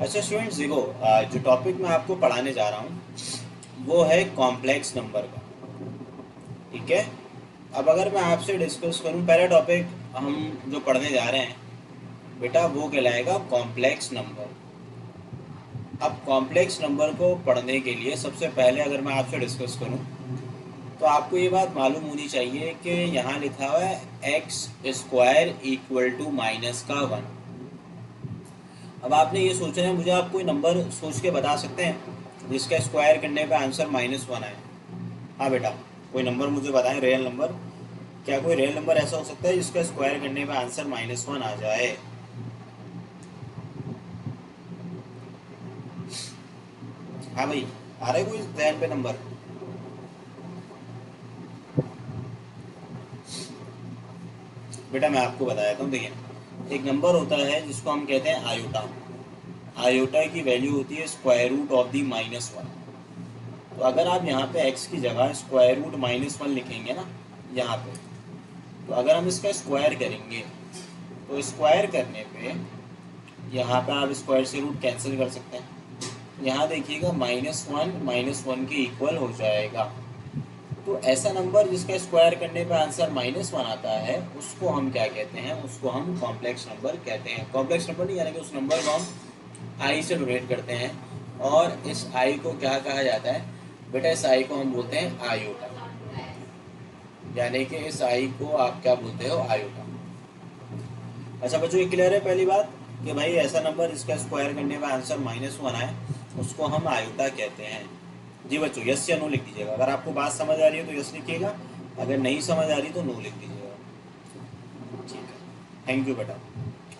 अच्छा स्टूडेंट्स देखो, जो टॉपिक मैं आपको पढ़ाने जा रहा हूँ वो है कॉम्प्लेक्स नंबर का। ठीक है। अब अगर मैं आपसे डिस्कस करूँ, पहला टॉपिक हम जो पढ़ने जा रहे हैं बेटा वो कहलाएगा कॉम्प्लेक्स नंबर। अब कॉम्प्लेक्स नंबर को पढ़ने के लिए सबसे पहले अगर मैं आपसे डिस्कस करूँ तो आपको ये बात मालूम होनी चाहिए कि यहाँ लिखा हुआ है x square equal to minus का वन। अब आपने ये सोचना है, मुझे आप कोई नंबर सोच के बता सकते हैं जिसका स्क्वायर करने पे आंसर माइनस वन आए? हाँ बेटा, कोई नंबर मुझे बताएं, रियल नंबर। क्या कोई रियल नंबर ऐसा हो सकता है जिसका स्क्वायर करने पे आंसर माइनस वन आ जाए? हाँ भाई, आ रहा है कोई जहन पे नंबर? बेटा मैं आपको बता देता हूँ, देखिए एक नंबर होता है जिसको हम कहते हैं आयोटा। आयोटा की वैल्यू होती है square root of the minus one. तो अगर आप यहाँ पे x की जगह स्क्वायर रूट माइनस वन लिखेंगे ना यहाँ पे, तो अगर हम इसका स्क्वायर करेंगे तो स्क्वायर करने पे यहाँ पे आप स्क्वायर से रूट कैंसिल कर सकते हैं। यहाँ देखिएगा माइनस वन के इक्वल हो जाएगा। तो ऐसा नंबर जिसका स्क्वायर करने पे आंसर माइनस वन आता है उसको हम क्या कहते हैं? उसको हम कॉम्प्लेक्स नंबर कहते हैं। कॉम्प्लेक्स नंबर नहीं, यानी कि उस नंबर को हम आई से डोनेट करते हैं। और इस आई को क्या कहा जाता है बेटा? इस आई को हम बोलते हैं आयोटा। यानी कि इस आई को आप क्या बोलते हो? आयोटा। अच्छा बच्चों, ये क्लियर है पहली बात कि भाई ऐसा नंबर जिसका स्क्वायर करने का आंसर माइनस वन आए उसको हम आयोटा कहते हैं। जी बच्चों, यस या नो लिख दीजिएगा। अगर आपको बात समझ आ रही है तो यस लिखिएगा, अगर नहीं समझ आ रही तो नो लिख दीजिएगा। ठीक है, थैंक यू बेटा।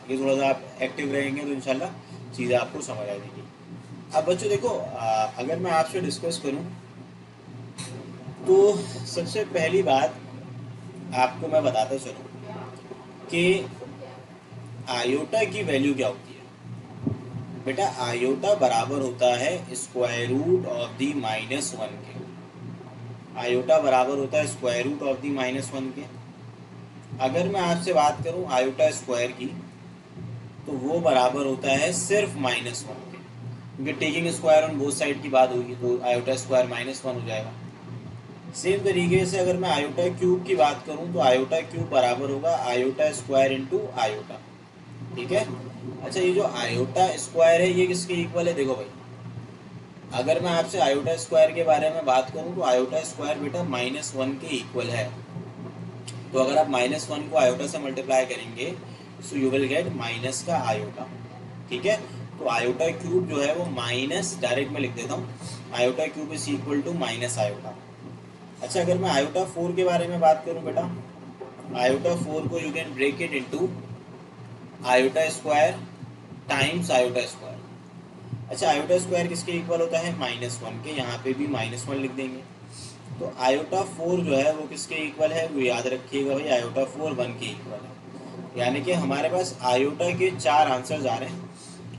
ये थोड़ा सा आप एक्टिव रहेंगे तो इंशाल्लाह चीज़ें आपको समझ आ जाएगी। अब बच्चों देखो, अगर मैं आपसे डिस्कस करूं तो सबसे पहली बात आपको मैं बताता चलूं कि आयोटा की वैल्यू क्या होती है। बेटा आयोटा बराबर होता है square root of the minus one के। आयोटा बराबर होता है square root of the minus one के। अगर मैं आपसे बात करूं आयोटा स्क्वायर की तो वो बराबर होता है सिर्फ माइनस वन के, क्योंकि taking square on both side की बात होगी तो आयोटा स्क्वायर माइनस वन हो जाएगा। सेम तरीके से अगर मैं आयोटा क्यूब की बात करूं तो आयोटा क्यूब बराबर होगा आयोटा स्क्वायर इंटू आयोटा। ठीक है। अच्छा, ये जो आयोटा स्क्वायर है ये किसके इक्वल है? देखो भाई, अगर मैं आपसे आयोटा स्क्वायर के बारे में बात करूं तो आयोटा स्क्वायर बेटा माइनस वन के इक्वल है। तो अगर आप माइनस वन को आयोटा से मल्टीप्लाई करेंगे सो यू विल गेट माइनस का आयोटा। ठीक है। तो आयोटा क्यूब जो है वो माइनस, डायरेक्ट में लिख देता हूँ, iota cube is equal to minus iota. अच्छा, अगर मैं आयोटा फोर के बारे में बात करूं बेटा, आयोटा फोर को you can break it into iota square times iota square. अच्छा, आयोटा स्क्वायर किसके इक्वल होता है? माइनस वन के। यहाँ पे भी माइनस वन लिख देंगे। तो आयोटा फोर जो है वो किसके इक्वल है? वो याद रखिएगा भाई, आयोटा फोर वन के इक्वल है। यानी कि हमारे पास आयोटा के चार आंसर आ रहे हैं।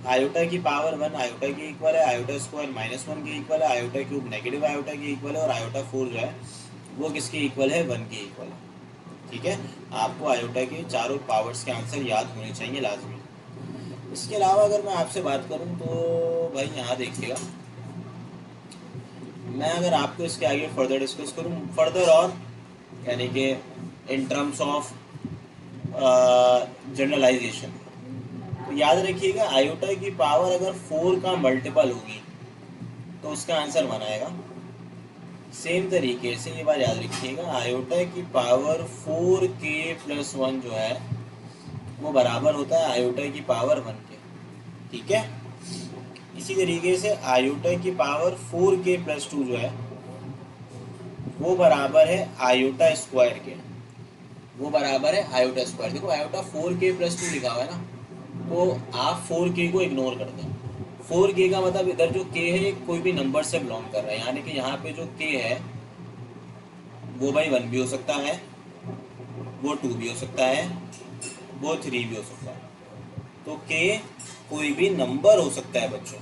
आयोटा की पावर वन आयोटा की इक्वल है, आयोटा स्क्वायर माइनस वन के इक्वल है, आयोटा क्यूब नेगेटिव आयोटा की इक्वल है, और आयोटा फोर जो है वो किसके इक्वल है? वन के इक्वल है। ठीक है। आपको आयोटा के चारों पावर्स के आंसर याद होने चाहिए लाजमी। इसके अलावा अगर मैं आपसे बात करूं तो भाई यहाँ देखिएगा, मैं अगर आपको इसके आगे फर्दर डिस्कस करूं फर्दर, और यानी कि इन टर्म्स ऑफ जनरलाइजेशन, तो याद रखिएगा आयोटा की पावर अगर फोर का मल्टीपल होगी तो उसका आंसर वन आएगा। सेम तरीके से ये बात याद रखिएगा, आयोटा की पावर फोर के प्लस वन जो है वो बराबर होता है आयोटा की पावर वन के। ठीक है। इसी तरीके से आयोटा की पावर फोर के प्लस टू जो है वो बराबर है आयोटा स्क्वायर के। वो बराबर है आयोटा स्क्वायर। देखो आयोटा फोर के प्लस टू लिखा हुआ है ना, तो आप फोर के को इग्नोर कर दें। फोर के का मतलब इधर जो के है कोई भी नंबर से बिलोंग कर रहा है, यानी कि यहाँ पे जो के है वो भाई वन भी हो सकता है, वो टू भी हो सकता है, वो थ्री भी हो सकता है। तो के कोई भी नंबर हो सकता है बच्चों,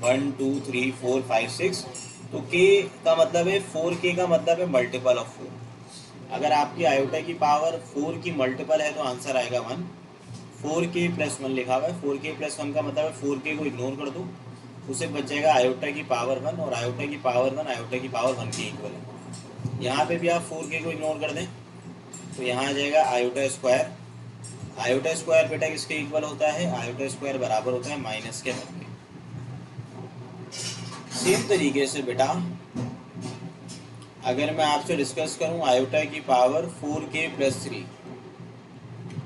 one two three four five six. तो के का मतलब है, फोर के का मतलब है मल्टीपल ऑफ फोर। अगर आपकी आयोटा की पावर फोर की मल्टीपल है तो आंसर आएगा वन। 4k+1 लिखा हुआ है। 4k+1 का मतलब है 4k को इग्नोर कर दो, उसे बच जाएगा आयोटा की पावर 1, और आयोटा की पावर 1 आयोटा की पावर 1 के इक्वल है। यहाँ पे भी आप 4k को इग्नोर कर दें तो यहाँ आ जाएगा आयोटा स्क्वायर। आयोटा स्क्वायर बेटा किसके इक्वल होता है? आयोटा स्क्वायर बराबर होता है माइनस के 1 के। सेम तरीके से बेटा अगर मैं आपसे डिस्कस करूं आयोटा की पावर 4k+3,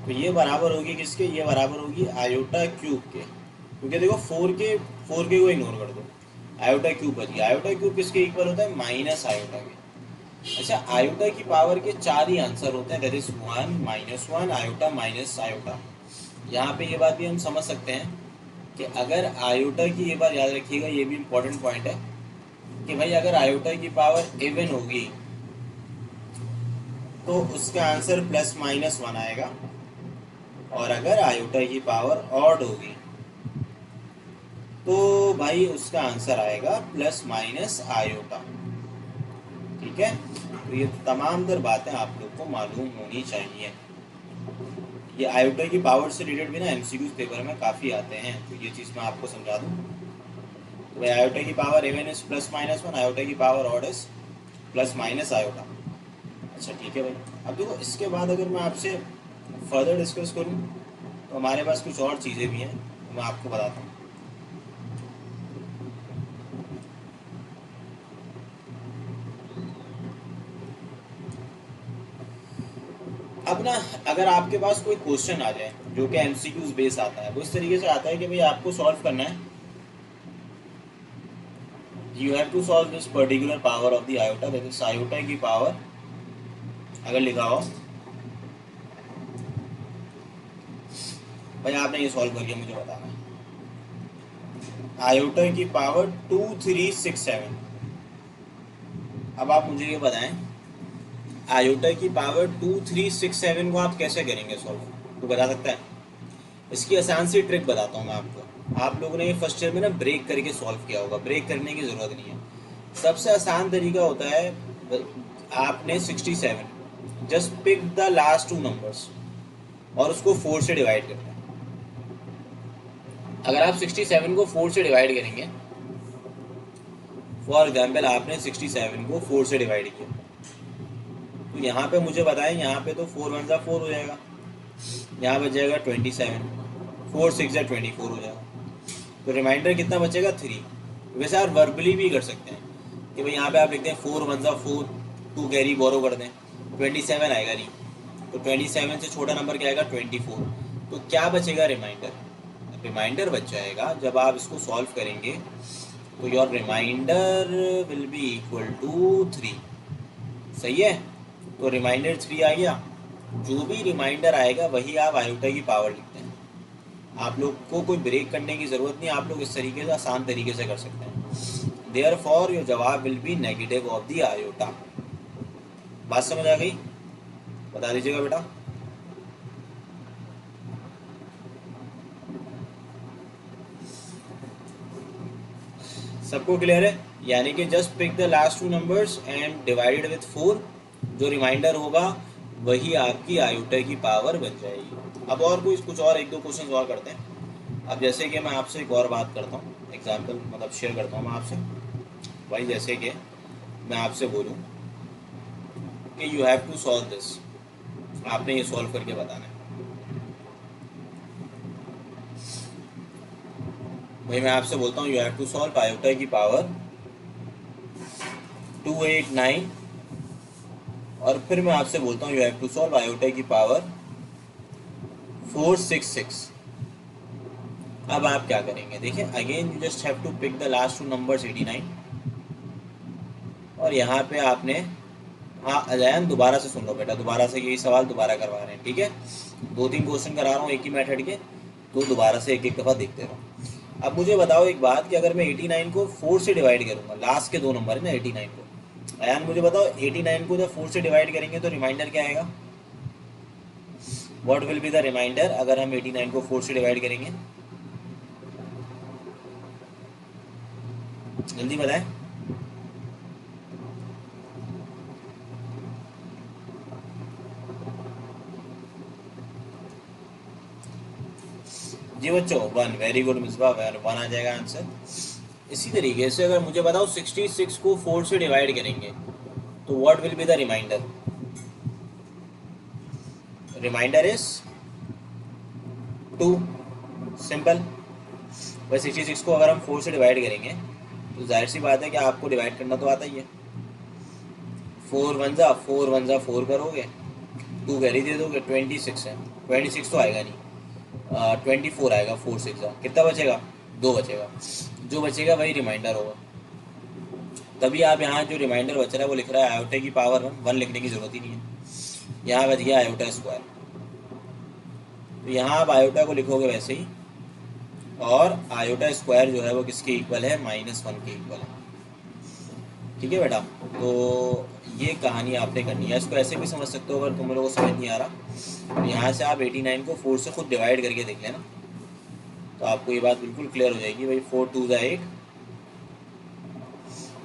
तो ये बराबर होगी किसके? ये बराबर होगी आयोटा क्यूब के। क्योंकि देखो 4k को इग्नोर कर दो, आयोटा क्यूब बच गया। आयोटा क्यूब किसके इक्वल होता है? माइनस आयोटा के। अच्छा, आयोटा की पावर के 4 ही आंसर होते हैं, that is 1, -1, iota, minus iota. यहाँ पे ये बात भी हम समझ सकते हैं कि अगर आयोटा की, ये बात याद रखिएगा, ये भी इम्पोर्टेंट पॉइंट है कि भाई अगर आयोटा की पावर इवन होगी तो उसका आंसर +-1 आएगा, और अगर आयोटा की पावर ऑड होगी तो भाई उसका आंसर आएगा +- आयोटा। ठीक है, तो ये तमाम तर बातें आप लोग को मालूम होनी चाहिए। ये आयोटा की पावर से रिलेटेड भी ना एमसीक्यूज पेपर में काफ़ी आते हैं, तो ये चीज़ मैं आपको समझा दूँ। तो भाई आयोटा की पावर इवन इज +-1, आयोटा की पावर ऑड इज +- आयोटा। अच्छा ठीक है भाई, अब देखो इसके बाद अगर मैं आपसे फर्दर डिस्कस करूँ तो हमारे पास कुछ और चीज़ें भी हैं, तो मैं आपको बताता हूँ। अब ना अगर आपके पास कोई क्वेश्चन आ जाए जो कि एमसीक्यूज बेस आता है, वो इस तरीके से आता है कि भाई आपको सॉल्व करना है, you have to solve this particular power of the iota, that is iota की पावर, अगर लिखा हो भाई आपने ये सॉल्व करके मुझे बताना है, आयोटा की पावर 2367। अब आप मुझे ये बताएं आयोटा की पावर 2367 को आप कैसे करेंगे सॉल्व, तो बता सकता है? इसकी आसान सी ट्रिक बताता हूँ मैं आपको। आप लोगों ने ये फर्स्ट ईयर में ना ब्रेक करके सॉल्व किया होगा, ब्रेक करने की ज़रूरत नहीं है। सबसे आसान तरीका होता है, आपने 67 just pick the last 2 numbers और उसको 4 से डिवाइड करना है। अगर आप 67 को 4 से डिवाइड करेंगे, फॉर एग्जाम्पल आपने 67 को 4 से डिवाइड किया, तो यहाँ पे मुझे बताएं, यहाँ पे तो 4 1 4 हो जाएगा, यहाँ बच जाएगा 27, 4 6 24 हो जाएगा, तो रिमाइंडर कितना बचेगा? 3। वैसे आप वर्बली भी कर सकते हैं कि भाई यहाँ पे आप लिखते हैं 4 1 4, 2 कैरी बोरो कर दें, 27 आएगा नहीं, तो 27 से छोटा नंबर क्या आएगा? 24। तो क्या बचेगा? रिमाइंडर। रिमाइंडर बच जाएगा। जब आप इसको सॉल्व करेंगे तो your remainder will be equal to 3। सही है, तो रिमाइंडर 3 आ गया। जो भी रिमाइंडर आएगा वही आप आयोटा की पावर लिखते हैं। आप लोग को कोई ब्रेक करने की ज़रूरत नहीं, आप लोग इस तरीके से आसान तरीके से कर सकते हैं। देयर फॉर योर जवाब will B negative of the iota. बात समझ आ गई? बता दीजिएगा बेटा। सबको क्लियर है? यानी कि just pick the last 2 numbers and divided with 4, जो रिमाइंडर होगा वही आपकी आयोटा की पावर बन जाएगी। अब और कुछ और 1-2 क्वेश्चन और करते हैं। अब जैसे कि मैं आपसे एक और बात करता हूँ, एग्जाम्पल मतलब शेयर करता हूँ मैं आपसे। भाई जैसे कि मैं आपसे बोलूँ कि you have to solve this, आपने ये सॉल्व करके बताना है। भाई मैं आपसे बोलता हूँ you have to solve iota की पावर 289, और फिर मैं आपसे बोलता हूँ you have to solve iota की पावर 466। अब आप क्या करेंगे? देखिए again you just have to pick the last 2 numbers 89, और यहाँ पे आपने, हाँ अजयन दोबारा से सुन लो बेटा, दोबारा से यही सवाल दोबारा करवा रहे हैं, ठीक है? 2-3 क्वेश्चन करा रहा हूँ एक ही मेथड के, तो दोबारा से एक दफ़ा देखते रहो। अब मुझे बताओ एक बात कि अगर मैं 89 को 4 से डिवाइड करूँगा, लास्ट के 2 नंबर है ना 89 को, अयान मुझे बताओ 89 को जब 4 से डिवाइड करेंगे तो रिमाइंडर क्या आएगा? What will be the remainder अगर हम 89 को 4 से डिवाइड करेंगे? जल्दी बताएं। जी बच्चों 1, वेरी गुड मिसबा, 1 आ जाएगा आंसर। इसी तरीके से अगर मुझे बताओ 66 को 4 से डिवाइड करेंगे तो what will be the remainder? Remainder is 2, simple. भाई 66 को अगर हम 4 से डिवाइड करेंगे तो जाहिर सी बात है कि आपको डिवाइड करना तो आता ही है। 4 वन ज़ा 4 करोगे, 2 कैरी दे दोगे, 26 है, 26 तो आएगा नहीं, 24 आएगा, 4 6 कितना बचेगा? 2 बचेगा। जो बचेगा वही रिमाइंडर होगा। तभी आप यहाँ जो रिमाइंडर बच रहा है वो लिख रहा है आयोटा की पावर 1 लिखने की जरूरत ही नहीं है, यहाँ बच गया आयोटा स्क्वायर। तो यहाँ आप आयोटा को लिखोगे वैसे ही, और आयोटा स्क्वायर जो है वो किसके इक्वल है? -1 के इक्वल है। ठीक है बेटा, तो ये कहानी आपने करनी है। इसको ऐसे भी समझ सकते हो अगर तुम लोगों को समझ नहीं आ रहा तो यहाँ से आप 89 को 4 से खुद डिवाइड करके देख लेना, तो आपको ये बात बिल्कुल क्लियर हो जाएगी। भाई 4 2 ज़ा 8,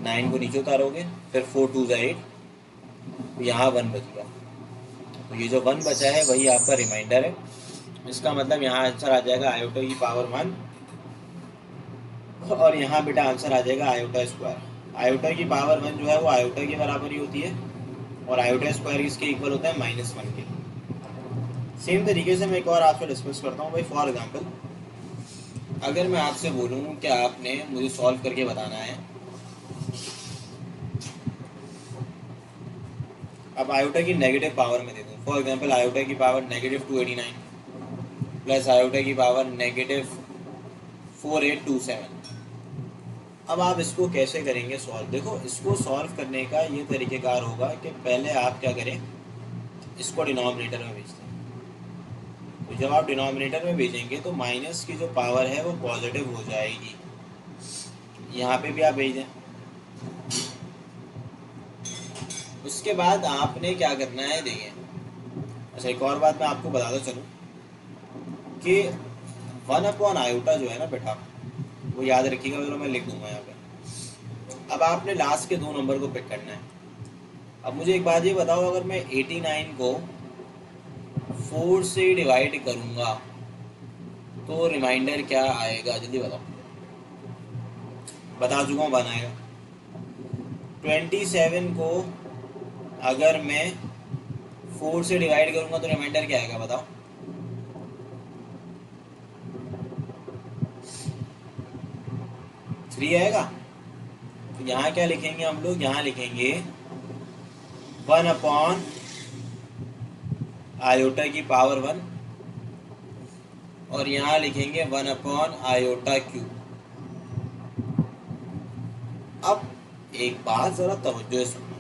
9 को नीचे उतारोगे, फिर 4 2 ज़ा 8, तो यहाँ 1 बच गया। तो ये जो 1 बचा है वही आपका रिमाइंडर है। इसका मतलब यहाँ आंसर आ जाएगा आयोटा की पावर 1, और यहाँ बेटा आंसर आ जाएगा आयोटा स्क्वायर। आयोटा की पावर 1 जो है वो आयोटा के बराबर ही होती है, और आयोटा स्क्वायर इसके इक्वल होता है -1 के। सेम तरीके से मैं एक और आपसे डिस्कस करता हूँ। भाई फॉर एग्जांपल अगर मैं आपसे बोलूँ कि आपने मुझे सॉल्व करके बताना है, अब आयोटा की नेगेटिव पावर में दे दूँ, फॉर एग्जांपल आयोटा की पावर -289 प्लस आयोटा की पावर -4827। अब आप इसको कैसे करेंगे सॉल्व? देखो, इसको सॉल्व करने का ये तरीक़ेकार होगा कि पहले आप क्या करें, इसको डिनोमिनेटर में भेज दें। तो जब आप डिनोमिनेटर में भेजेंगे तो माइनस की जो पावर है वो पॉजिटिव हो जाएगी। यहाँ पे भी आप भेज दें। उसके बाद आपने क्या करना है, देखिए। अच्छा, एक और बात मैं आपको बता दो चलो, कि 1/आयोटा जो है ना बेटा, वो याद रखिएगा, चलो मैं लिख दूंगा यहाँ पे। अब आपने लास्ट के 2 नंबर को पिक करना है। अब मुझे एक बात ये बताओ, अगर मैं 89 को 4 से डिवाइड करूंगा तो रिमाइंडर क्या आएगा? जल्दी बताओ। बता चुका हूँ, 1 आएगा। 27 को अगर मैं 4 से डिवाइड करूंगा तो रिमाइंडर क्या आएगा? बताओ। थ्री आएगा। तो यहाँ क्या लिखेंगे हम लोग? यहाँ लिखेंगे 1/आयोटा की पावर 1, और यहाँ लिखेंगे 1/आयोटा क्यूब। अब एक बात जरा तवज्जो से सुनना,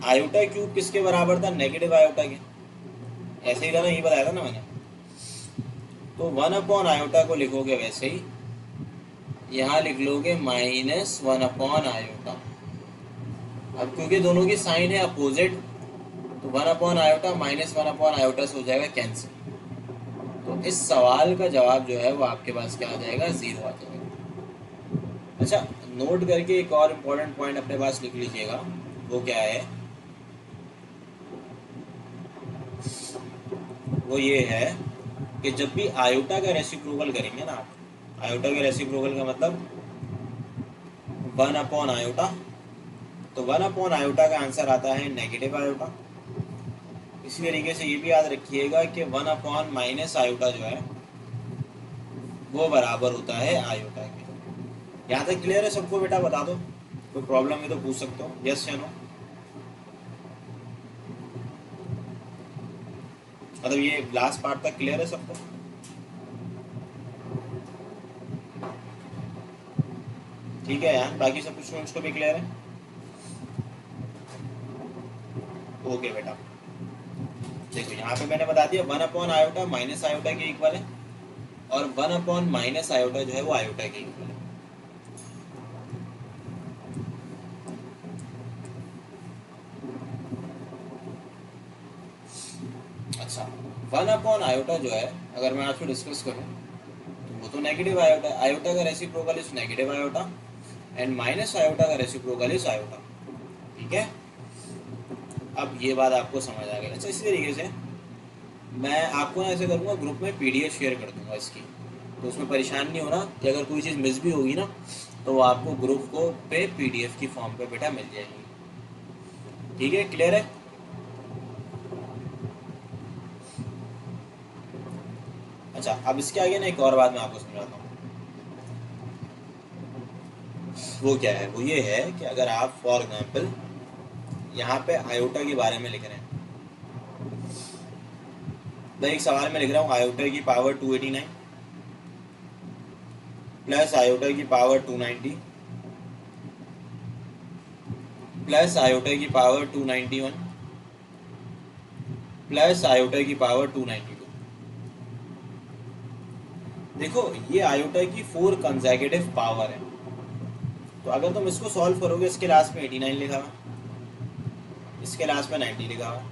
आयोटा क्यूब किसके बराबर था? नेगेटिव आयोटा के। ऐसे ही था ना, ये बताया था ना मैंने। तो 1/आयोटा को लिखोगे वैसे ही, यहाँ लिख लोगे -1/आयोटा। अब क्योंकि दोनों की साइन है अपोजिट, तो 1/आयोटा -1/आयोटा से हो जाएगा कैंसिल। तो इस सवाल का जवाब जो है वो आपके पास क्या आ जाएगा? 0 आ जाएगा। अच्छा, नोट करके एक और इम्पोर्टेंट पॉइंट अपने पास लिख लीजिएगा, वो क्या है? वो ये है कि जब भी आयोटा का रेसिप्रोकल करेंगे ना आप, आयोटा के रेसिप्रोकल का मतलब 1/आयोटा, तो 1/आयोटा का आंसर आता है नेगेटिव आयोटा। इसी तरीके से ये भी याद रखिएगा कि 1/-आयोटा जो है वो बराबर होता है आयोटा के। यहाँ तक क्लियर है सबको बेटा? बता दो, कोई प्रॉब्लम है तो पूछ सकते हो, यस या नो। मतलब ये लास्ट पार्ट तक क्लियर है सबको? ठीक है यार, बाकी सब कुछ स्टूडेंट्स को भी क्लियर है? ओके बेटा, देखो यहाँ पे मैंने बता दिया 1/आयोटा माइनस आयोटा के इक्वल है, और 1/-आयोटा जो है वो आयोटा के इक्वल है। अच्छा, 1/आयोटा जो है अगर मैं आपसे डिस्कस करूँ तो वो तो नेगेटिव आयोटा, आयोटा का reciprocal is negative iota, and minus iota का रेसिप्रोकल इज आयोटा। ठीक है, अब ये बात आपको समझ आ गई। अच्छा, इसी तरीके से मैं आपको ना ऐसे करूँगा, ग्रुप में पीडीएफ शेयर कर दूंगा इसकी, तो उसमें परेशान नहीं होना कि अगर कोई चीज़ मिस भी होगी ना तो वो आपको ग्रुप को पे पीडीएफ की फॉर्म पे बेटा मिल जाएगी। ठीक है, क्लियर है? अच्छा, अब इसके आगे ना एक और बात मैं आपको समझाता हूँ। वो क्या है? वो ये है कि अगर आप फॉर एग्जाम्पल यहाँ पे आयोटा के बारे में लिख रहे हैं, तो एक सवाल में लिख रहा हूँ आयोटा की पावर 289 प्लस आयोटा की पावर 290 प्लस आयोटा की पावर 291 प्लस आयोटा की पावर 292। देखो, ये आयोटा की 4 कंसेक्यूटिव पावर है। तो अगर तुम इसको सॉल्व करोगे, इसके लास्ट में 89 लिखा हुआ, इसके लास्ट में 90 लिखा हुआ,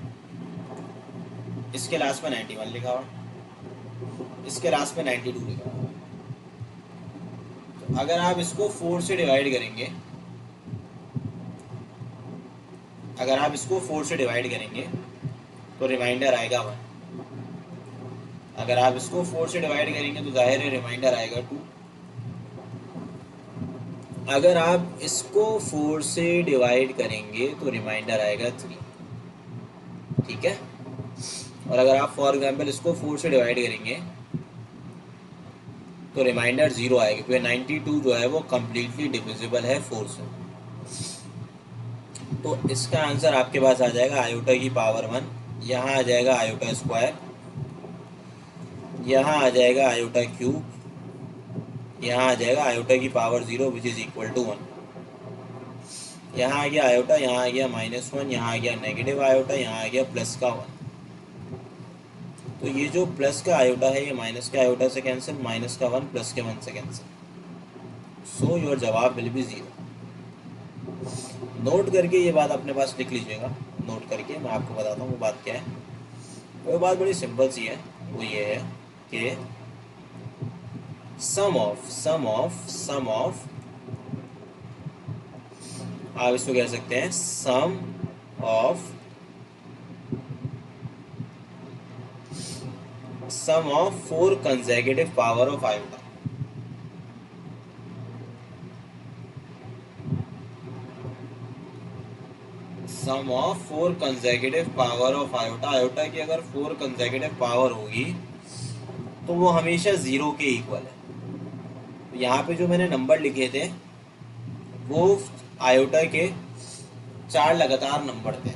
इसके लास्ट में 91 लिखा हुआ, इसके लास्ट में 92 लिखा हुआ। तो अगर आप इसको 4 से डिवाइड करेंगे, अगर आप इसको 4 से डिवाइड करेंगे तो रिमाइंडर आएगा 1। अगर आप इसको 4 से डिवाइड करेंगे तो जाहिर है रिमाइंडर आएगा 2। अगर आप इसको 4 से डिवाइड करेंगे तो रिमाइंडर आएगा 3। ठीक है? और अगर आप फॉर एग्जांपल इसको 4 से डिवाइड करेंगे तो रिमाइंडर 0 आएगा, क्योंकि 92 जो है वो कम्प्लीटली डिविजिबल है 4 से। तो इसका आंसर आपके पास आ जाएगा आयोटा की पावर 1, यहाँ आ जाएगा आयोटा स्क्वायर, यहाँ आ जाएगा आयोटा क्यूब, यहाँ आ जाएगा आयोटा की power 0 which is equal to 1। यहाँ आ गया आयोटा, यहाँ आ गया -1, यहाँ आ गया नेगेटिव आयोटा, यहाँ आ गया प्लस का 1। तो ये जो प्लस का आयोटा है ये माइनस के आयोटा से कैंसिल, माइनस का 1 प्लस के 1 से कैंसिल। सो योर जवाब विल बी 0। नोट करके ये बात अपने पास लिख लीजिएगा। नोट करके मैं आपको बताता हूँ वो बात क्या है। वो बात बड़ी सिंपल सी है। वो ये है कि सम ऑफ आप इसको कह सकते हैं sum of 4 consecutive power of iota. Sum of 4 consecutive power of iota. Iota की अगर 4 कंसेक्यूटिव पावर होगी तो वो हमेशा 0 के इक्वल है। तो यहाँ पे जो मैंने नंबर लिखे थे वो आयोटा के 4 लगातार नंबर थे।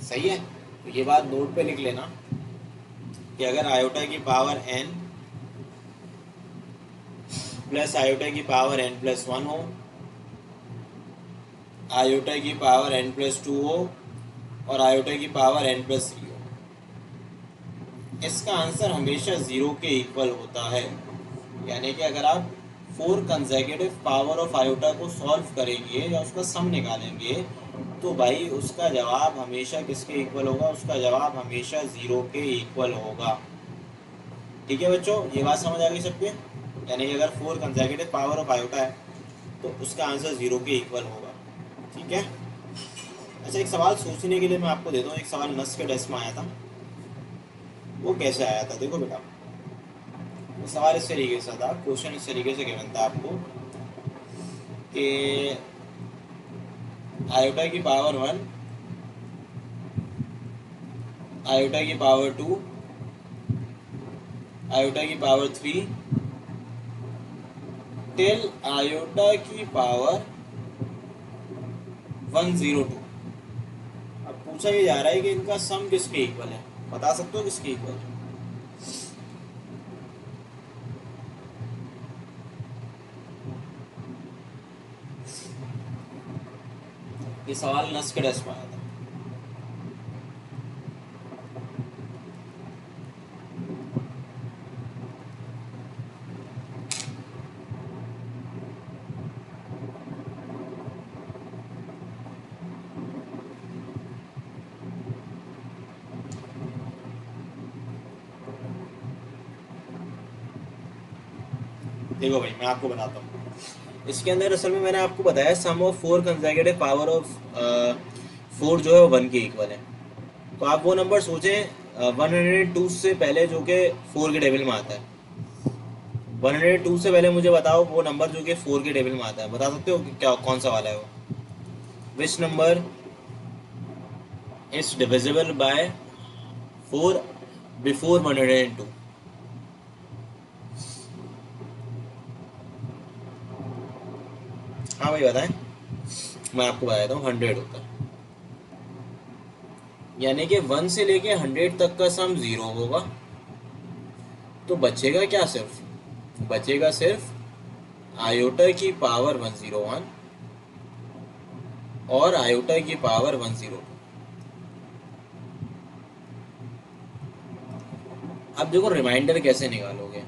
सही है? तो ये बात नोट पे लिख लेना कि अगर आयोटा की पावर n प्लस आयोटा की पावर n+1 हो, आयोटा की पावर n+2 हो और आयोटा की पावर n+3 हो, इसका आंसर हमेशा 0 के इक्वल होता है। यानी कि अगर आप 4 कंसेक्यूटिव पावर ऑफ आयोटा को सॉल्व करेंगे या उसका सम निकालेंगे तो भाई उसका जवाब हमेशा किसके इक्वल होगा? उसका जवाब हमेशा 0 के इक्वल होगा। ठीक है बच्चों, ये बात समझ आ गई सबके? यानी कि अगर 4 कंसेक्यूटिव पावर ऑफ आयोटा है तो उसका आंसर 0 के इक्वल होगा। ठीक है? अच्छा, एक सवाल सोचने के लिए मैं आपको देता हूँ। एक सवाल नस के टेस्ट में आया था। वो कैसे आया था? देखो बेटा, वो सवाल इस तरीके से था, क्वेश्चन इस तरीके से गिवन था आपको कि आयोटा की पावर 1, आयोटा की पावर 2, आयोटा की पावर 3 टिल आयोटा की पावर 102। अब पूछा ये जा रहा है कि इनका सम किसके इक्वल है? बता सकते हो किसके इक्वल है? ये सवाल नस के टेस्ट में आया था। देखो भाई, मैं आपको बताता हूँ। इसके अंदर असल में मैंने आपको बताया सम ऑफ 4 कंसेक्यूटिव पावर ऑफ 4 जो है वो 1 के इक्वल है। तो आप वो नंबर सोचें 102 से पहले जो कि 4 के टेबल में आता है, 102 से पहले मुझे बताओ वो नंबर जो कि 4 के टेबल में आता है, बता सकते हो कि क्या कौन सा वाला है वो? Which number is divisible by 4 before 102? हाँ भाई बताएं। मैं आपको बता देता हूँ, 100 होता है। यानी कि 1 से लेके 100 तक का सम 0 होगा, तो बचेगा क्या? सिर्फ बचेगा सिर्फ आयोटा की पावर 101 और आयोटा की पावर 102। अब देखो रिमाइंडर कैसे निकालोगे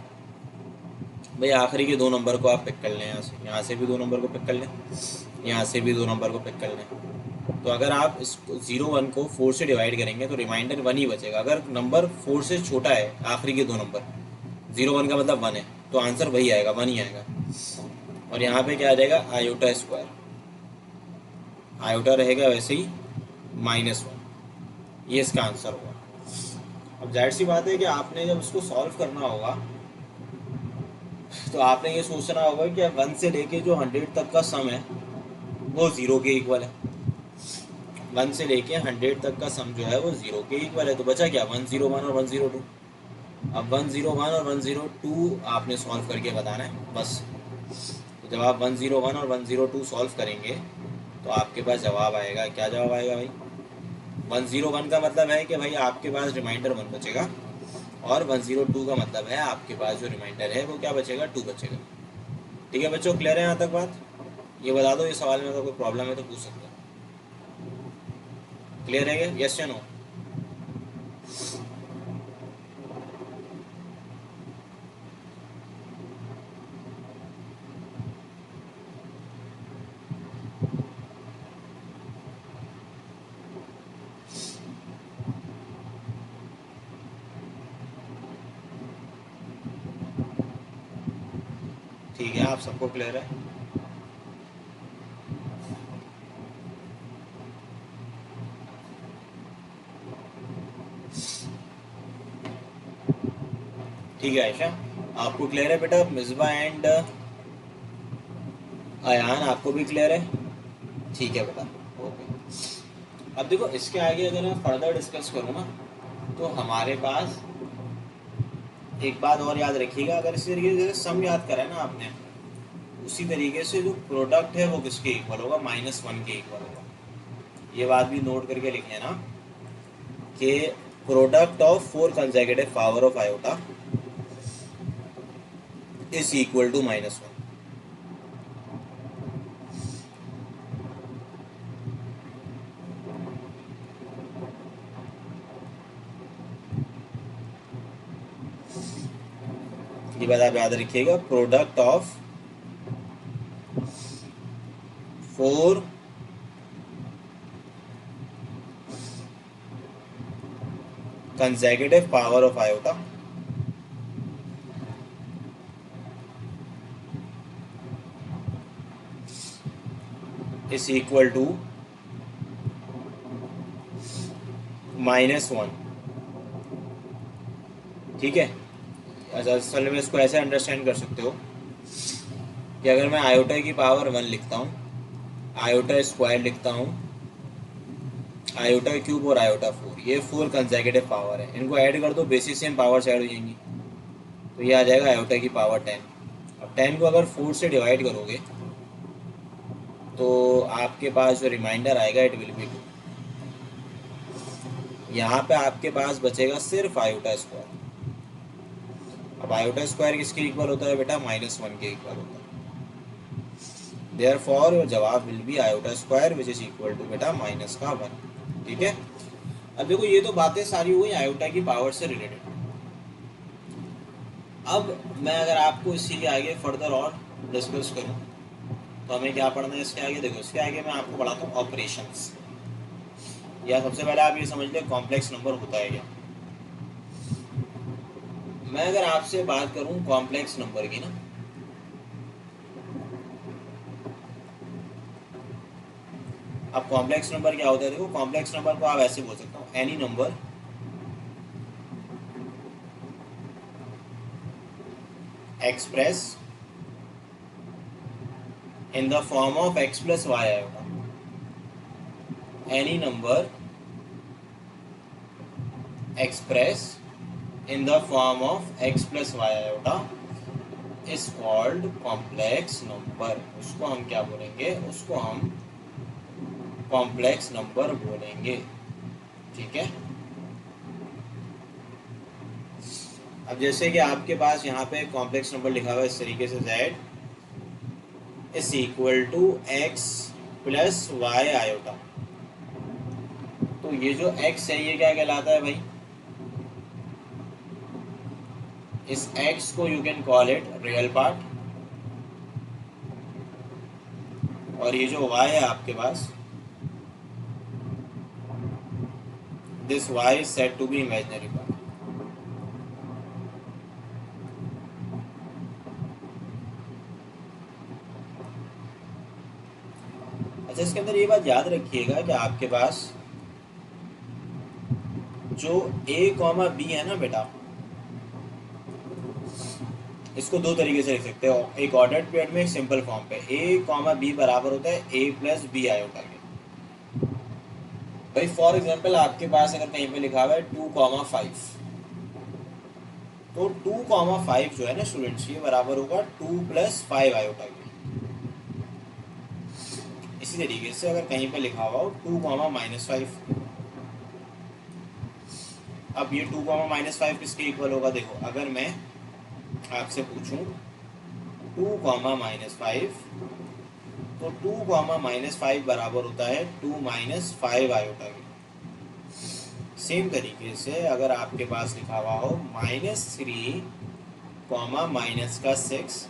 भाई? आखिरी के दो नंबर को आप पिक कर लें, यहाँ से भी दो नंबर को पिक कर लें, यहाँ से भी दो नंबर को पिक कर लें। तो अगर आप इस 01 को 4 से डिवाइड करेंगे तो रिमाइंडर 1 ही बचेगा। अगर नंबर 4 से छोटा है, आखिरी के दो नंबर, 01 का मतलब 1 है, तो आंसर वही आएगा, 1 ही आएगा। और यहाँ पे क्या आ जाएगा? Iota square. आयोटा रहेगा वैसे ही -1। ये इसका आंसर होगा। अब जाहिर सी बात है कि आपने जब इसको सॉल्व करना होगा तो आपने ये सोचना होगा कि 1 से लेके जो 100 तक का सम है वो 0 के इक्वल है। 1 से लेके 100 तक का सम जो है वो 0 के इक्वल है। तो बचा क्या? 101 और 102। अब 101 और 102 आपने सॉल्व करके बताना है बस। तो जब आप 101 और 102 सॉल्व करेंगे तो आपके पास जवाब आएगा। क्या जवाब आएगा भाई? 101 का मतलब है कि भाई आपके पास रिमाइंडर 1 बचेगा, और 102 का मतलब है आपके पास जो रिमाइंडर है वो क्या बचेगा? 2 बचेगा। ठीक है बच्चों, क्लियर है यहाँ तक बात? ये बता दो, ये सवाल में अगर कोई प्रॉब्लम है तो पूछ सकते हो। क्लियर है क्या? यस या नो? ठीक है, आप सबको क्लियर है? ठीक है आयशा, आपको क्लियर है बेटा? मिसबा एंड अयान आपको भी क्लियर है? ठीक है बेटा, ओके। अब देखो इसके आगे अगर मैं फर्दर डिस्कस करूँ ना, तो हमारे पास एक बात और याद रखिएगा। अगर इसी तरीके से सम याद करा है ना आपने, उसी तरीके से जो प्रोडक्ट है वो किसके इक्वल होगा? -1 के इक्वल होगा। ये बात भी नोट करके लिख लेना कि product of 4 consecutive power of iota is equal to -1। ये बात आप याद रखिएगा, product of 4 consecutive power of iota is equal to -1। ठीक है, असल में इसको ऐसे अंडरस्टैंड कर सकते हो कि अगर मैं आयोटा की पावर 1 लिखता हूँ, आयोटा स्क्वायर लिखता हूँ, आयोटा क्यूब और आयोटा 4, ये 4 कंसेक्यूटिव पावर है। इनको ऐड कर दो, बेसिस सेम पावर से ऐड हो जाएंगी, तो ये आ जाएगा आयोटा की पावर 10। अब 10 को अगर 4 से डिवाइड करोगे तो आपके पास जो रिमाइंडर आएगा इट विल बी 2। यहाँ पे आपके पास बचेगा सिर्फ आयोटा स्क्वायर। अब आयोटा स्क्वायर किसके इक्वल होता है बेटा? -1 के इक्वल होता है। देयरफॉर योर जवाब will be iota square which is equal to बेटा -1। ठीक है, अब देखो ये तो बातें सारी हो गई आयोटा की पावर से रिलेटेड। अब मैं अगर आपको इसी के आगे फर्दर और डिस्कस करूं तो हमें क्या पढ़ना है इसके आगे? देखो इसके आगे मैं आपको पढ़ाता हूँ ऑपरेशंस, या सबसे पहले आप ये समझ लें कॉम्प्लेक्स नंबर होता है क्या। मैं अगर आपसे बात करूं कॉम्प्लेक्स नंबर की ना, अब कॉम्प्लेक्स नंबर क्या होता है? देखो कॉम्प्लेक्स नंबर को आप ऐसे बोल सकते हो, any number express in the form of x plus Y iota, any number express in the form of x plus Y iota is called complex number. उसको हम क्या बोलेंगे, उसको हम कॉम्प्लेक्स नंबर बोलेंगे। ठीक है, अब जैसे कि आपके पास यहाँ पे कॉम्प्लेक्स नंबर लिखा हुआ है इस तरीके से, z is equal to x plus Y iota. तो ये जो x है ये क्या कहलाता है भाई, इस x को you can call it real part, और ये जो y है आपके पास, this y is said to be imaginary part। अच्छा, इसके अंदर ये बात याद रखिएगा कि आपके पास जो a कॉमा बी है ना बेटा, इसको दो तरीके से लिख सकते हो। एक ऑर्डर्ड पेयर में एक सिंपल फॉर्म पे a कॉमा बी बराबर होता है a प्लस बी आयोटा के। भाई फॉर एग्जांपल आपके पास अगर कहीं पे लिखा हुआ है 2,5, तो 2,5 जो है ना स्टूडेंट्स, ये बराबर होगा 2 प्लस 5 आयोटा के। इसी तरीके से अगर कहीं पे लिखा हुआ हो 2,-5, अब ये 2,-5 किसके इक्वल होगा, देखो अगर मैं आपसे पूछूं 2,-5, तो 2,-5 बराबर होता है 2-5 आयोटा के। सेम तरीके से अगर आपके पास लिखा हुआ हो -3, -6,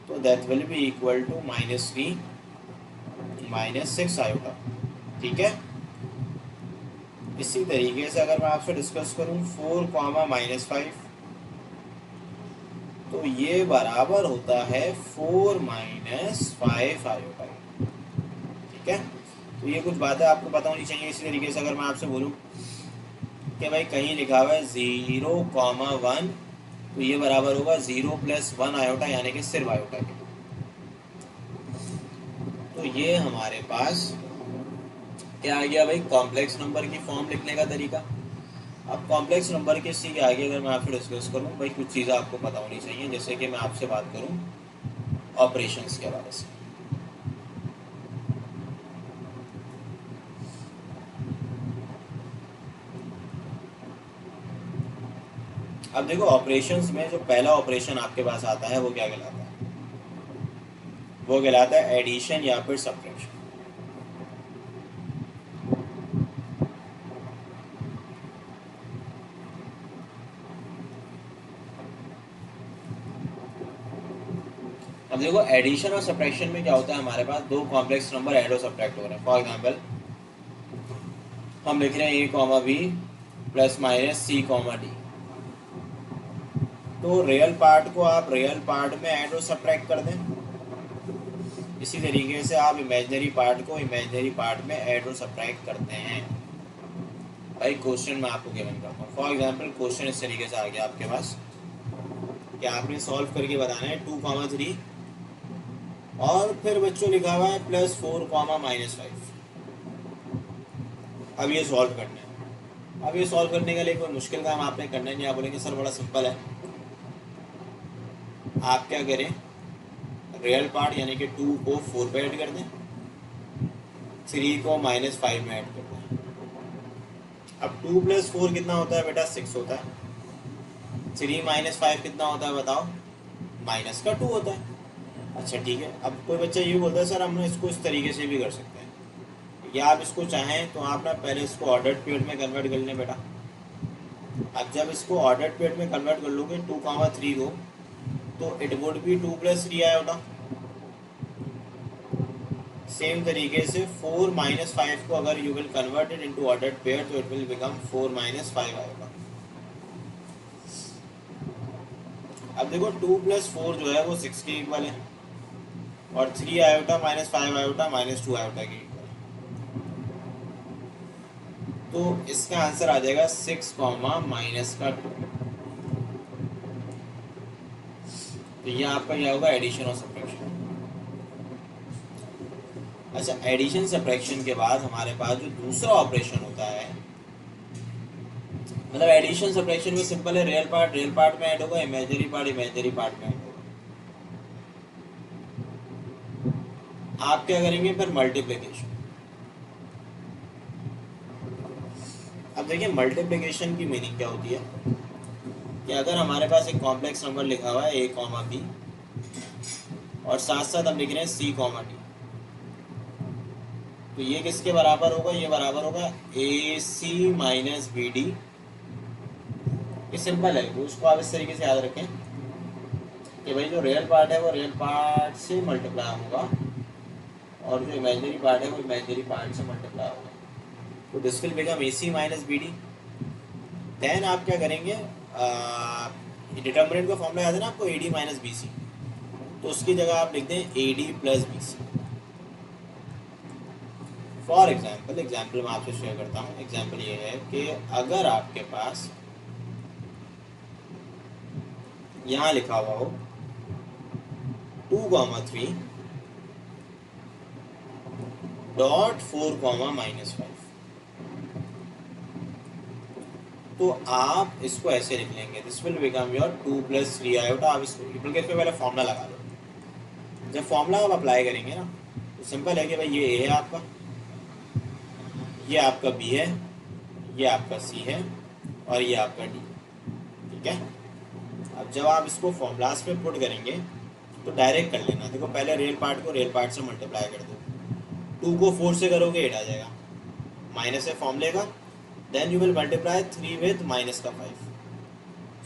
तो that will be equal to -3 -6 iota. ठीक है, इसी तरीके से अगर मैं आपसे डिस्कस करूं 4, -5, तो ये बराबर होता है 4-5 आयोटा। ठीक है, तो ये कुछ बातें आपको पता होनी चाहिए। इसी तरीके से अगर मैं आपसे बोलूं कि भाई कहीं लिखा हुआ है 0,1, तो ये बराबर होगा 0 + 1 आयोटा, यानी कि सिर्फ आयोटा के। तो ये हमारे पास क्या आ गया भाई, कॉम्प्लेक्स नंबर की फॉर्म लिखने का तरीका। अब कॉम्प्लेक्स नंबर के सी के आगे अगर मैं आपसे डिस्कस करूं, भाई कुछ चीज़ें आपको पता होनी चाहिए। जैसे कि मैं आपसे बात करूं ऑपरेशंस के बारे से। अब देखो ऑपरेशंस में जो पहला ऑपरेशन आपके पास आता है वो क्या कहलाता है, वो कहलाता है एडिशन या फिर सब्ट्रैक्शन। अब देखो एडिशन और सब्ट्रैक्शन में क्या होता है, हमारे पास दो कॉम्प्लेक्स नंबर ऐड और सब्ट्रैक्ट हो रहे हैं। फॉर एग्जांपल हम लिख रहे हैं a, b + -c, d। तो रियल पार्ट को आप रियल पार्ट में ऐड और सब्ट्रैक्ट कर दें, इसी तरीके से आप इमेजिनरी पार्ट को इमेजिनरी पार्ट में ऐड और सब्ट्रैक्ट करते हैं। भाई क्वेश्चन मैं आपको गिवन करता हूँ। फॉर एग्जांपल क्वेश्चन इस तरीके से आ गया आपके पास कि आपने सॉल्व करके बताना है 2, 3, और फिर बच्चों लिखा हुआ है +4, -5। अब ये सॉल्व करना है। अब ये सॉल्व करने के लिए कोई मुश्किल काम आपने करना ही नहीं। आप बोलेंगे सर बड़ा सिंपल है। आप क्या करें, रियल पार्ट यानी कि 2 को 4 पे ऐड कर दें, 3 को -5 में ऐड कर दें। अब 2 + 4 कितना होता है बेटा, 6 होता है। 3 - 5 कितना होता है बताओ, -2 होता है। अच्छा ठीक है, अब कोई बच्चा ये बोलता है सर हम इसको इस तरीके से भी कर सकते हैं, या आप इसको चाहें तो आप ना पहले इसको ऑर्डर्ड पेयर में कन्वर्ट कर लें बेटा। अब जब इसको ऑर्डर्ड पेयर में कन्वर्ट कर लोगे 2, 3 को, तो it would be 2 + 3 iota. Same तरीके से 4 - 5 को अगर you will convert it into ordered pair, तो इट विल बिकम 4 - 5 आयोटा। अब देखो 2 + 4 जो है वो 6 के इक्वल है, और 3 आयोटा -5 आयोटा -2 आयोटा के इक्वल है। तो इसका आंसर आ जाएगा 6, -2। तो ये आपका क्या होगा, एडिशन और सब्ट्रैक्शन। अच्छा, एडिशन सब्ट्रैक्शन के बाद हमारे पास जो दूसरा ऑपरेशन होता है, मतलब एडिशन सब्ट्रैक्शन में सिंपल है, रियल पार्ट में ऐड होगा, इमेजिनरी पार्ट में ऐड होगा। आप क्या करेंगे फिर, मल्टीप्लिकेशन। अब देखिए मल्टीप्लिकेशन की मीनिंग क्या होती है कि अगर हमारे पास एक कॉम्प्लेक्स नंबर लिखा हुआ है a कॉमा बी और साथ साथ हम लिख रहे हैं c कॉमा डी, तो ये किसके बराबर होगा, ये बराबर होगा ए सी माइनस बी डी। ये सिंपल है, तो उसको आप इस तरीके से याद रखें कि भाई जो रियल पार्ट है वो रियल पार्ट से मल्टीप्लाई होगा और जो इमेजिनरी पार्ट है वो इमेजिनरी पार्ट से मल्टीप्लाई होगा। तो this will become A C minus B D. Then आप क्या करेंगे, डिटर्मिनेंट का फॉर्मूला याद है ना आपको, A D minus B C, तो उसकी जगह आप लिख दें A D plus B C. For example मैं आपसे शेयर करता हूँ। एग्जाम्पल ये है कि अगर आपके पास यहाँ लिखा हुआ हो 2,3 डॉट 4,-5, तो आप इसको ऐसे लिख लेंगे, this will become your 2 + 3 iota. आप इसको बल्कि इसमें पहले फॉर्मूला लगा लो। जब फॉर्मूला आप अप्लाई करेंगे ना, तो सिंपल है कि भाई ये ए है आपका, ये आपका बी है, ये आपका सी है और ये आपका डी। ठीक है, अब जब आप इसको फॉर्मूलाज पे पुट करेंगे तो डायरेक्ट कर लेना। देखो पहले रियल पार्ट को रियल पार्ट से मल्टीप्लाई कर दो, 2 को 4 से करोगे 8 आ जाएगा, माइनस है फॉर्मूले का, then you will multiply 3 with minus का 5,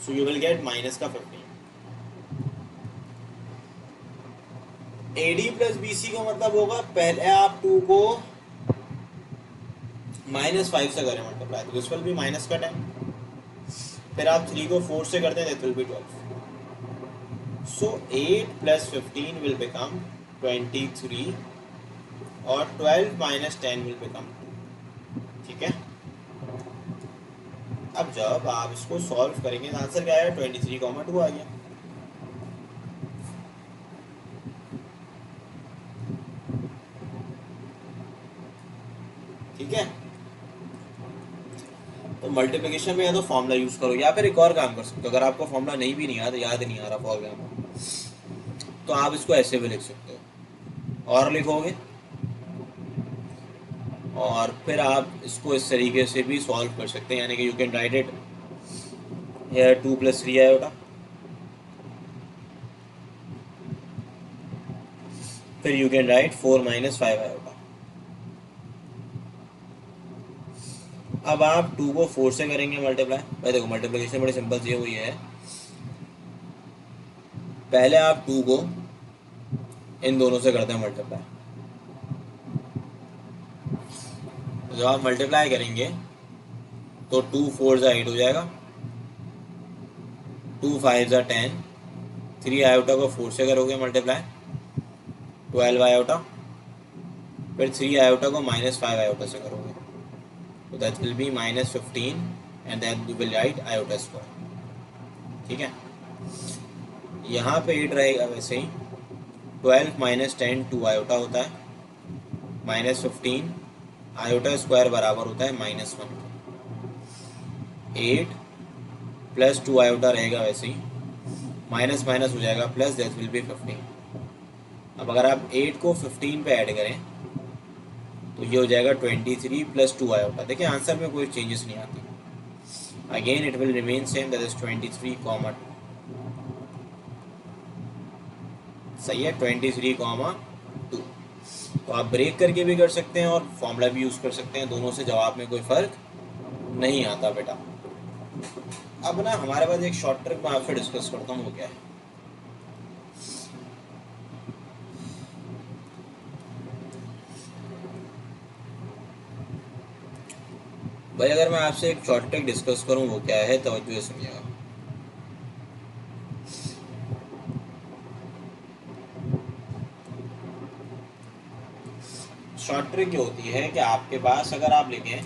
so you will get minus का 15। A D plus B C का मतलब होगा पहले आप 2 को -5 से करें मल्टीप्लाई, तो दिस विल बी माइनस का 10, फिर आप 3 को 4 से करते हैं, that will B 12। So 8 + 15 will become 23 और 12 - 10 विल बिकम 2। ठीक है, अब जब आप इसको सॉल्व करेंगे तो आंसर क्या आया, 23,2 आ गया। ठीक है, तो मल्टीप्लिकेशन में या तो फॉर्मूला यूज करो या फिर एक और काम कर सकते हो। अगर आपको फॉर्मूला नहीं भी नहीं याद नहीं आ रहा फॉर एग्जाम्पल, तो आप इसको ऐसे भी लिख सकते हो, और लिखोगे और फिर आप इसको इस तरीके से भी सॉल्व कर सकते हैं, यानी कि you can write it here 2 + 3 iota, फिर यू कैन राइट 4 - 5 आयोटा। अब आप 2 को 4 से करेंगे मल्टीप्लाई। भाई देखो मल्टीप्लिकेशन बड़ी सिंपल सी है, वो ये है पहले आप 2 को इन दोनों से करते हैं मल्टीप्लाई, जब आप मल्टीप्लाई करेंगे तो 2 4 = 8 हो जाएगा, 2 5 = 10, 3 आयोटा को 4 से करोगे मल्टीप्लाई 12 आयोटा, फिर 3 आयोटा को -5 आयोटा से करोगे, तो that will be -15 and then you will write iota square. ठीक है, यहाँ पे 8 रहेगा वैसे ही, 12 - 10 2 आयोटा होता है, -15 आयोटा स्क्वायर बराबर होता है -1। 8 + 2 आयोटा रहेगा वैसे ही, माइनस माइनस हो जाएगा प्लस, दैट विल बी 15। अब अगर आप 8 को 15 पे ऐड करें तो ये हो जाएगा 23 + 2 आयोटा। देखिए आंसर में कोई चेंजेस नहीं आती, again it will remain same, that is 23, सही है 23,2। तो आप ब्रेक करके भी कर सकते हैं और फॉर्मूला भी यूज़ कर सकते हैं, दोनों से जवाब में कोई फ़र्क नहीं आता बेटा। अब ना हमारे पास एक शॉर्ट ट्रिक मैं आपसे डिस्कस करता हूँ, वो क्या है। भाई अगर मैं आपसे एक शॉर्ट ट्रिक डिस्कस करूँ वो क्या है, तवज्जो से सुनिएगा। शॉर्ट ट्रिक ये होती है कि आपके पास अगर आप लिखें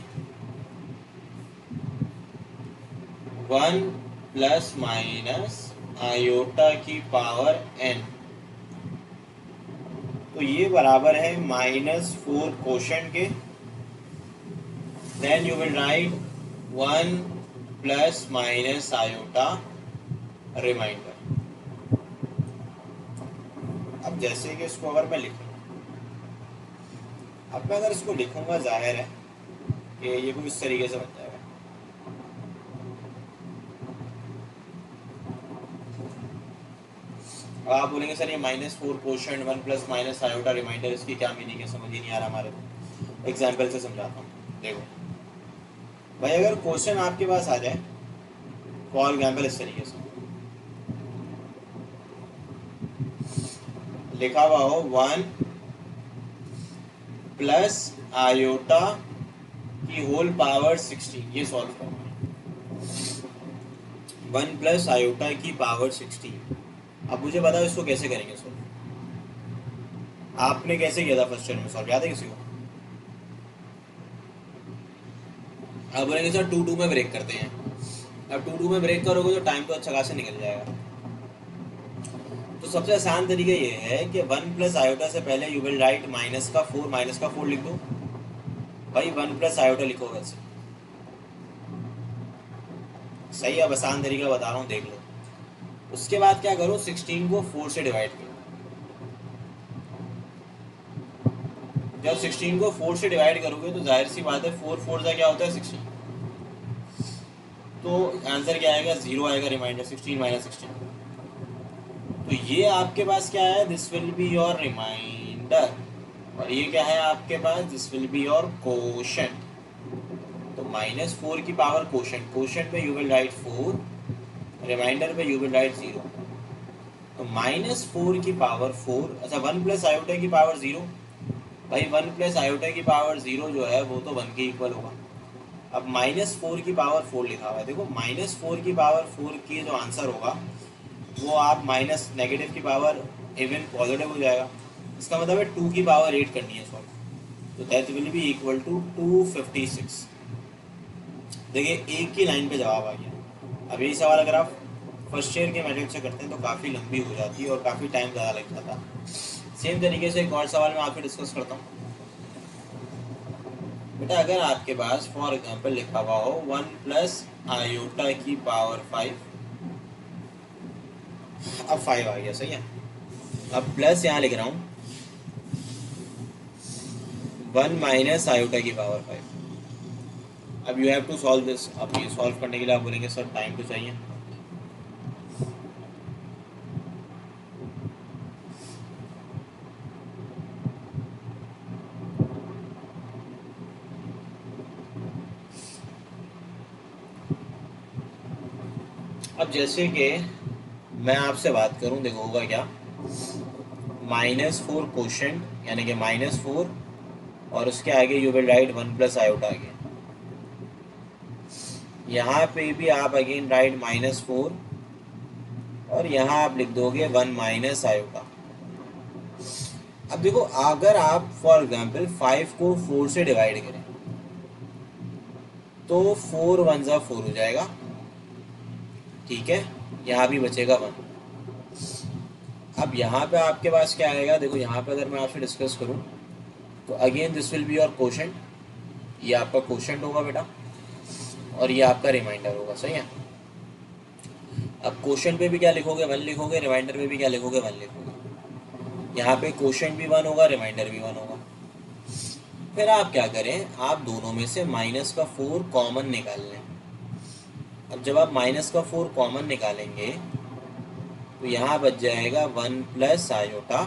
1 ± आयोटा की पावर n, तो ये बराबर है -4 कोशेंट के। Then you will write 1 plus minus iota remainder. अब जैसे कि इसको अगर मैं लिखूँ, अब मैं अगर इसको लिखूँगा, जाहिर है कि ये कुछ इस तरीके से बन जाएगा। अब आप बोलेंगे सर ये -4 quotient 1 plus minus iota remainder, इसकी क्या मीनिंग है, समझ ही नहीं आ रहा हमारे को। एग्जाम्पल से समझाता हूँ। देखो भाई, अगर क्वेश्चन आपके पास आ जाए फॉर एग्जाम्पल इस तरीके से लिखा हुआ हो 1 प्लस आयोटा की होल पावर 16, ये सॉल्व करना है। 1 प्लस आयोटा की पावर 16। अब मुझे बताओ इसको कैसे करेंगे सॉल्व। आपने कैसे किया था फर्स्ट ईयर में सॉल्व, याद है किसी को? अब बोलेंगे सर 2 2 में ब्रेक करते हैं। अब 2 2 में ब्रेक करोगे तो टाइम तो अच्छा खासा निकल जाएगा। तो सबसे आसान तरीका ये है कि 1 प्लस आयोटा से पहले यू विल राइट -4 लिख दो भाई। 1 प्लस आयोटा लिखो वैसे सही। अब आसान तरीका बता रहा हूँ, देख लो। उसके बाद क्या करो, 16 को 4 से डिवाइड करो। जब 16 को 4 से डिवाइड करोगे तो जाहिर सी बात है 4 4 का क्या होता है 16, तो आंसर क्या आएगा, 0 आएगा। रिमाइंडर 16 - 16, तो ये आपके पास क्या है, this will be your remainder. और ये क्या है आपके पास, this will be your quotient. तो -4 की पावर कोशेंट, कोशेंट में यू विल राइट 4, रिमाइंडर में यू विल राइट 0। तो -4 की पावर 4, अच्छा 1 प्लस आयोटा की पावर 0, भाई 1 प्लस आयोटा की पावर 0 जो है वो तो 1 के इक्वल होगा। अब -4 की पावर 4 लिखा हुआ है, देखो -4 की पावर 4 की जो आंसर होगा वो आप माइनस नेगेटिव की पावर इवन पॉजिटिव हो जाएगा। इसका मतलब है 2 की पावर 8 करनी है सॉल्व, तो that will be equal to 256। देखिए एक ही लाइन पे जवाब आ गया। अब यही सवाल अगर आप फर्स्ट ईयर के मेथड से करते हैं तो काफ़ी लंबी हो जाती है और काफ़ी टाइम ज़्यादा लग जाता है। सेम तरीके से एक और सवाल मैं आपसे डिस्कस करता हूँ। बेटा अगर आपके पास फॉर एग्जांपल लिखा हुआ हो 1 प्लस आयोटा की पावर 5, अब 5 आ गया, सही है। अब प्लस यहाँ लिख रहा हूँ 1 माइनस आयोटा की पावर 5। अब you have to solve this. अब ये सॉल्व करने के लिए आप बोलेंगे सर टाइम तो चाहिए। अब जैसे कि मैं आपसे बात करूं, देखो होगा क्या, -4 कोशेंट यानी कि -4 और उसके आगे you will write 1 plus iota आगे। यहाँ पे भी आप अगेन राइट -4 और यहाँ आप लिख दोगे 1 माइनस आयोटा। अब देखो अगर आप फॉर एग्जांपल 5 को 4 से डिवाइड करें तो 4 1 ज़ा 4 हो जाएगा, ठीक है। यहाँ भी बचेगा 1। अब यहाँ पे आपके पास क्या आएगा, देखो यहाँ पे अगर मैं आपसे डिस्कस करूँ तो again this will be your quotient. ये आपका कोशेंट होगा बेटा और ये आपका रिमाइंडर होगा, सही है। अब कोशेंट पे भी क्या लिखोगे, 1 लिखोगे। रिमाइंडर पे भी क्या लिखोगे, 1 लिखोगे। यहाँ पे कोशेंट भी 1 होगा, रिमाइंडर भी 1 होगा। फिर आप क्या करें, आप दोनों में से -4 कॉमन निकाल लें। अब जब आप -4 कॉमन निकालेंगे तो यहाँ बच जाएगा 1 प्लस आयोटा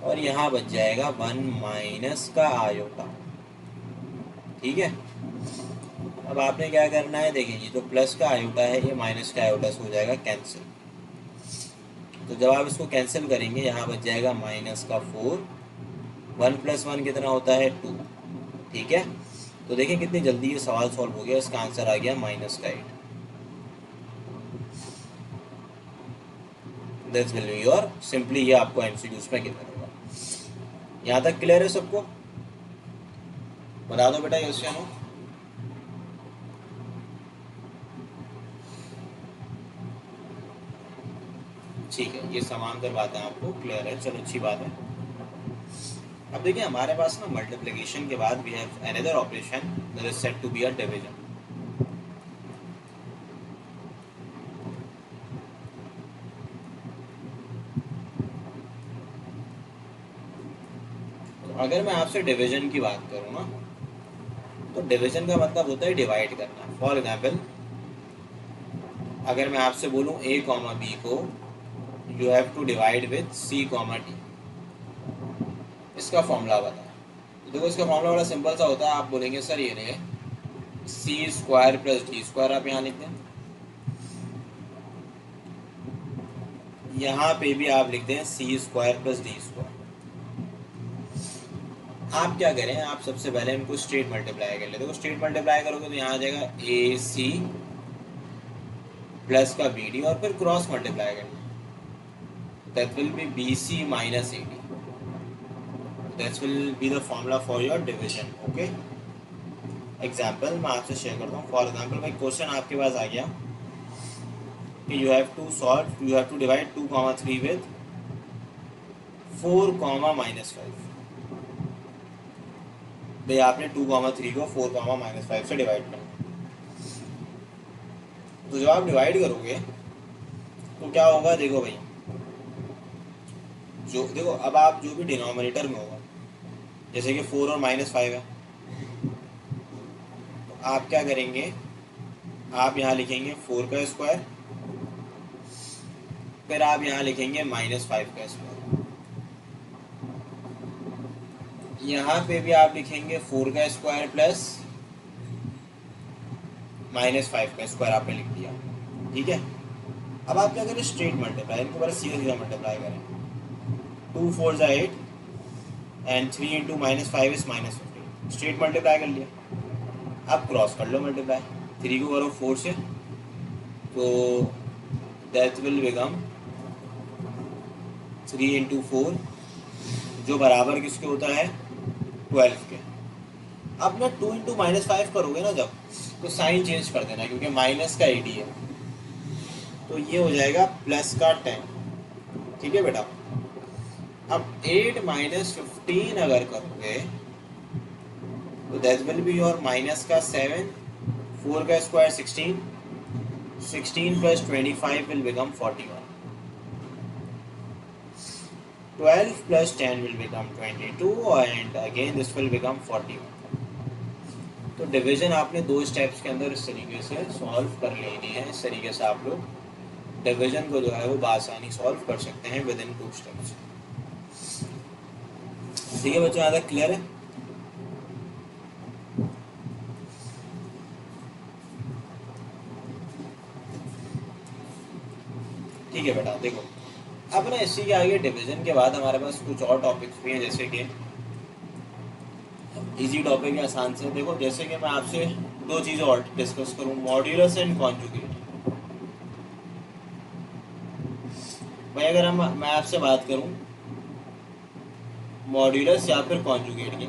और यहाँ बच जाएगा 1 माइनस का आयोटा, ठीक है। अब आपने क्या करना है, देखिए ये जो प्लस का आयोटा है ये माइनस का आयोटा से हो जाएगा कैंसिल। तो जब आप इसको कैंसिल करेंगे यहाँ बच जाएगा -4, 1 + 1 कितना होता है 2, ठीक है। तो देखिए कितनी जल्दी ये सवाल सॉल्व हो गया, इसका आंसर आ गया -8। This will be your simply, ये आपको एमसीक्यूज में गिवन होगा। यहाँ तक क्लियर है सबको? बता दो बेटा यस या नो। ठीक है, ये समांतर बातें आपको क्लियर है, चलो अच्छी बात है। अब देखिए हमारे पास ना मल्टीप्लिकेशन के बाद we have another operation that is said to be a division. तो अगर मैं आपसे डिवीजन की बात करूँ ना, तो डिवीजन का मतलब होता है डिवाइड करना। फॉर एग्जाम्पल अगर मैं आपसे बोलूँ a कॉमा बी को you have to divide with c comma D, इसका फॉर्मूला बताएं। तो देखो इसका फॉर्मूला बड़ा सिंपल सा होता है। आप बोलेंगे सर ये रहे सी स्क्वायर प्लस डी स्क्वायर, आप यहाँ लिख दें, यहाँ पे भी आप लिख दें सी स्क्वायर प्लस डी स्क्वायर। आप क्या करें, आप सबसे पहले इनको स्ट्रेट मल्टीप्लाई कर ले। देखो स्ट्रेट मल्टीप्लाई करोगे तो यहाँ आ जाएगा ए सी प्लस का बी डी, और फिर क्रॉस मल्टीप्लाई कर ले, that will be B C minus A D. That will be the formula for your division. Okay, example मैं आपसे शेयर करता हूँ। फॉर एग्जाम्पल भाई क्वेश्चन आपके पास आ गया कि you have to divide 2,3 with 4,-5। भाई आपने 2,3 को 4,-5 से डिवाइड करना। तो जब आप डिवाइड करोगे तो क्या होगा, देखो भाई, जो देखो अब आप जो भी डिनोमिनेटर में होगा, जैसे कि 4 और -5 है, तो आप क्या करेंगे, आप यहाँ लिखेंगे 4 का स्क्वायर, फिर आप यहाँ लिखेंगे -5 का स्क्वायर, यहाँ पे भी आप लिखेंगे 4 का स्क्वायर प्लस -5 का स्क्वायर आपने लिख दिया। ठीक है, अब आप क्या करें, स्ट्रेट मल्टीप्लाई, इनको बस सीधा सीधा मल्टीप्लाई करें। 2 4 ज़ा 8 and 3 into -5 is -15, straight multiply कर लिया। अब क्रॉस कर लो मल्टीप्लाई, 3 को करो 4 से, तो दैट विल बिकम 3 इंटू 4, जो बराबर किसके होता है, 12 के। अब ना 2 इंटू -5 करोगे ना जब, तो साइन चेंज कर देना, क्योंकि माइनस का 80 है, तो ये हो जाएगा प्लस का 10। ठीक है बेटा, अब 8 -15 अगर करोगे तो that will be your minus का 7, 4 का square 16, 16 plus 25 will become 41, 12 plus 10 will become 22 and again this will become 41। तो डिवीजन आपने 2 स्टेप्स के अंदर इस तरीके से सॉल्व कर लेनी है। इस तरीके से आप लोग डिवीजन को जो है वो आसानी सॉल्व कर सकते हैं विद इन 2 स्टेप्स। ठीक है बच्चों, यहाँ तक क्लियर है? ठीक है बेटा, देखो अब ना इसी के आगे डिवीजन के बाद हमारे पास कुछ और टॉपिक्स भी हैं, जैसे कि इजी टॉपिक है, आसान से। देखो जैसे कि मैं आपसे 2 चीज़ें और डिस्कस करूँ, मॉड्यूलस एंड कॉन्जुगेट। भाई अगर मैं आपसे बात करूँ मॉड्यूलस या फिर कॉन्जुगेट की,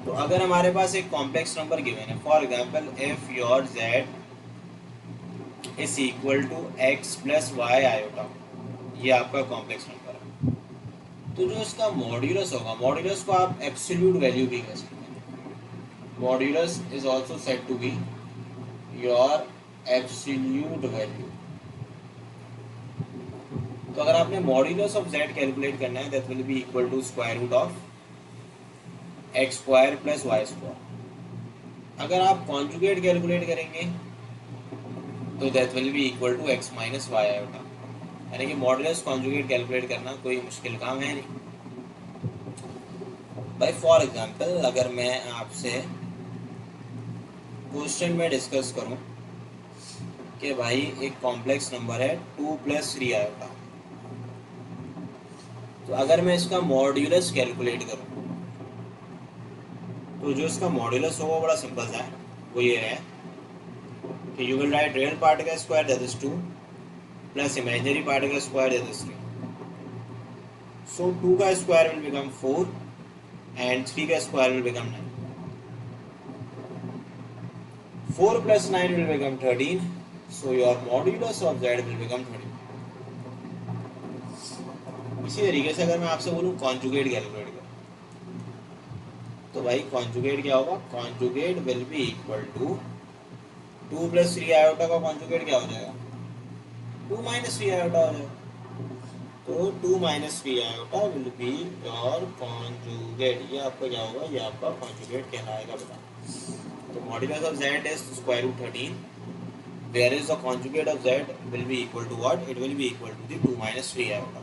तो अगर हमारे पास एक कॉम्प्लेक्स नंबर गिवन है, for example if your z is equal to x plus Y iota, ये आपका कॉम्प्लेक्स नंबर है, तो जो इसका मॉड्यूलस होगा, मॉड्यूलस को आप एब्सोल्यूट वैल्यू भी कह सकते हैं। Modulus is also said to be your absolute value. तो अगर आपने मॉड्यूलस ऑफ z कैलकुलेट करना है, that will be equal to square root of X square plus Y square. अगर आप कॉन्जुगेट कैलकुलेट करेंगे तो that will be equal to X minus Y iota, यानी कि मॉडुलस कॉन्जुगेट कैलकुलेट करना कोई मुश्किल काम है नहीं भाई। फॉर एग्जांपल अगर मैं आपसे क्वेश्चन में डिस्कस करूं कि भाई एक कॉम्प्लेक्स नंबर है 2 + 3 आयोटा, तो अगर मैं इसका मॉड्यूलस कैलकुलेट करूं तो जो इसका मॉड्यूलस होगा बड़ा सिंपल सा है, वो ये है कि you will write real part का square that is 2 plus imaginary part का स्क्वायर दैट इज 3। सो 2 का स्क्वायर विल बिकम 4 एंड 3 का square will become 9। 4 plus 9 will become 13. So your modulus of z will become 13. इसी तरीके से अगर मैं आपसे बोलूँ कॉन्जुगेट कैलकुलेट कर, तो भाई कॉन्जुगेट क्या होगा? Conjugate will be equal to 2 plus 3 iota का कॉन्जुगेट क्या हो जाएगा? 2 माइनस 3 आयोटा हो जाएगा। तो 2 minus 3 iota will be your conjugate. ये आपका क्या होगा? ये आपका कॉन्जुगेट कहलाएगा बेटा। तो modulus of z is square root 13, where is the conjugate of z will be equal to what? It will be equal to the 2 minus 3 iota.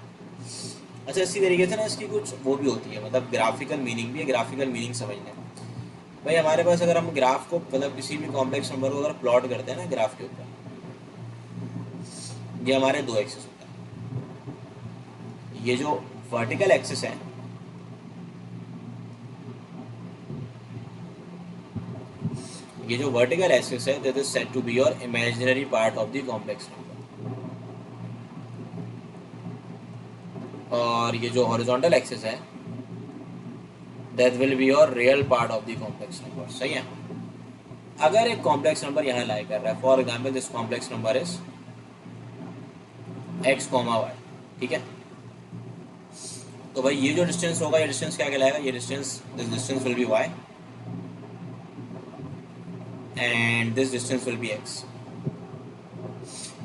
अच्छा, इसी तरीके से ना इसकी कुछ वो भी होती है, मतलब ग्राफिकल मीनिंग भी है। ग्राफिकल मीनिंग समझने भाई, हमारे पास अगर हम ग्राफ को मतलब किसी भी कॉम्प्लेक्स नंबर को अगर प्लॉट करते हैं ना ग्राफ के ऊपर, ये हमारे दो एक्सिस होता है। ये जो वर्टिकल एक्सिस है, ये जो वर्टिकल एक्सिस है that is said to be your imaginary part of the complex number, और ये जो हॉरिजॉन्टल एक्सिस है that will be your real part of the complex number. सही है। अगर एक कॉम्प्लेक्स नंबर यहाँ लाई कर रहा है, for example this complex number is x, y, ठीक है, तो भाई ये जो डिस्टेंस होगा, ये डिस्टेंस क्या कहलाएगा? ये distance, this distance will be y and this distance will be x।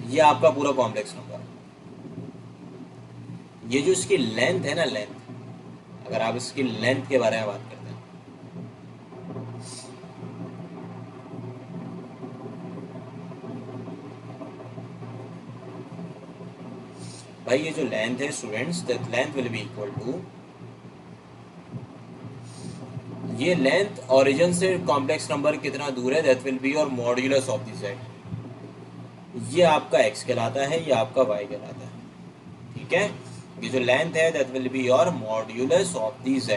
ये आपका पूरा कॉम्प्लेक्स नंबर। ये जो इसकी लेंथ है ना, लेंथ, अगर आप इसकी लेंथ के बारे में बात करते हैं, भाई ये जो लेंथ है students, that length will be equal to, ये लेंथ ओरिजिन से कॉम्प्लेक्स नंबर कितना दूर है, that will be your modulus of the z। ये आपका x कहलाता है, ये आपका y कहलाता है, ठीक है। ये जो लेंथ है that will be your modulus of the z,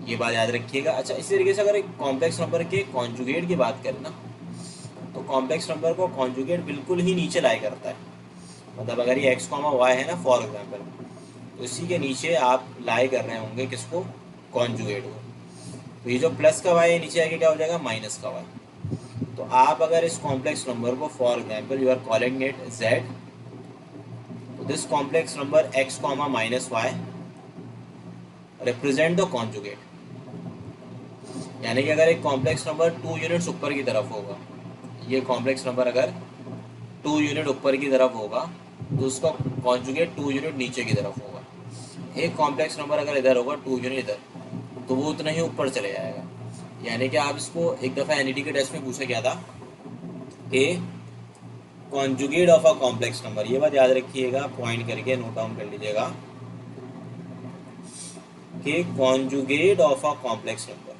ये बात याद रखिएगा। अच्छा, इसी तरीके से अगर एक कॉम्प्लेक्स नंबर के कॉन्जुगेट की बात करें ना, तो कॉम्प्लेक्स नंबर को कॉन्जुगेट बिल्कुल ही नीचे लाई करता है। मतलब अगर ये x, y है ना फॉर एग्जाम्पल, तो इसी के नीचे आप लाई कर रहे होंगे किसको? कॉन्जुगेट को। तो ये जो प्लस का y है नीचे आके क्या हो जाएगा? माइनस का y। तो आप अगर इस कॉम्प्लेक्स नंबर को for example you are calling it z, तो this complex number x, minus y represent the conjugate. यानी कि अगर एक कॉम्प्लेक्स नंबर 2 यूनिट्स ऊपर की तरफ होगा, ये कॉम्प्लेक्स नंबर अगर 2 यूनिट ऊपर की तरफ होगा, तो उसका कॉन्जुगेट 2 यूनिट नीचे की तरफ होगा। एक कॉम्प्लेक्स नंबर अगर इधर होगा 2 यूनिट इधर, तो वो उतना ही ऊपर चले जाएगा। यानी कि आप इसको एक दफ़ा एनईटी के टेस्ट में पूछा गया था कि conjugate of a complex number, ये बात याद रखिएगा, पॉइंट करके नोट डाउन कर लीजिएगा कि conjugate of a complex number,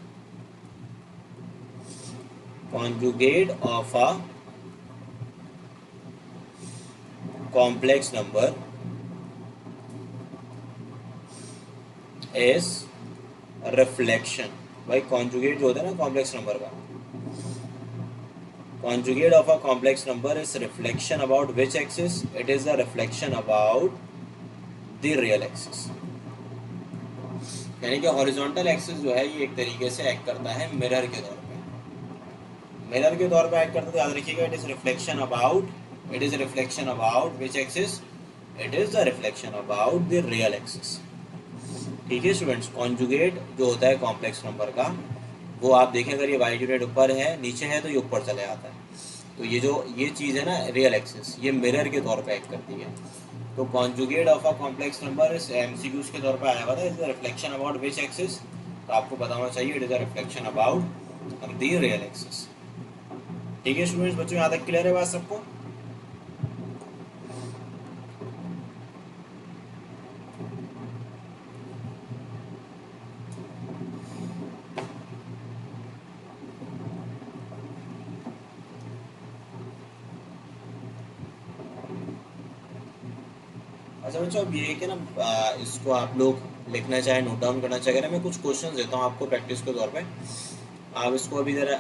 conjugate of a complex number is reflection. भाई कॉन्जुगेट जो होता है ना कॉम्प्लेक्स नंबर का, conjugate of a complex number is reflection about which axis? It is the reflection about the real axis। यानी कि horizontal axis जो है ये एक तरीके से एक्ट करता है मिरर के तौर पे, मिरर के तौर पे एक्ट करता है। याद रखिएगा, it is reflection about, it is reflection about which axis? It is the reflection about the real axis. ठीक है स्टूडेंट्स, कॉन्जुगेट जो होता है कॉम्प्लेक्स नंबर का, वो आप देखें अगर ये वाई यूनिट ऊपर है, नीचे है तो ये ऊपर चले आता है। तो ये जो ये चीज़ है ना रियल एक्सिस, ये मिरर के तौर पे एक्ट करती है। तो conjugate of a complex number इस एमसीक्यूज के तौर पे आया हुआ था, is the reflection about which axis? तो आपको पता होना चाहिए it is the reflection about the real axis. ठीक है स्टूडेंट्स, बच्चों यहाँ तक क्लियर है बात सबको? अच्छा बच्चों, अब ये है कि ना इसको आप लोग लिखना चाहे, नोट डाउन करना चाहे, अगर मैं कुछ क्वेश्चन देता हूँ आपको प्रैक्टिस के तौर पे, आप इसको अभी ज़रा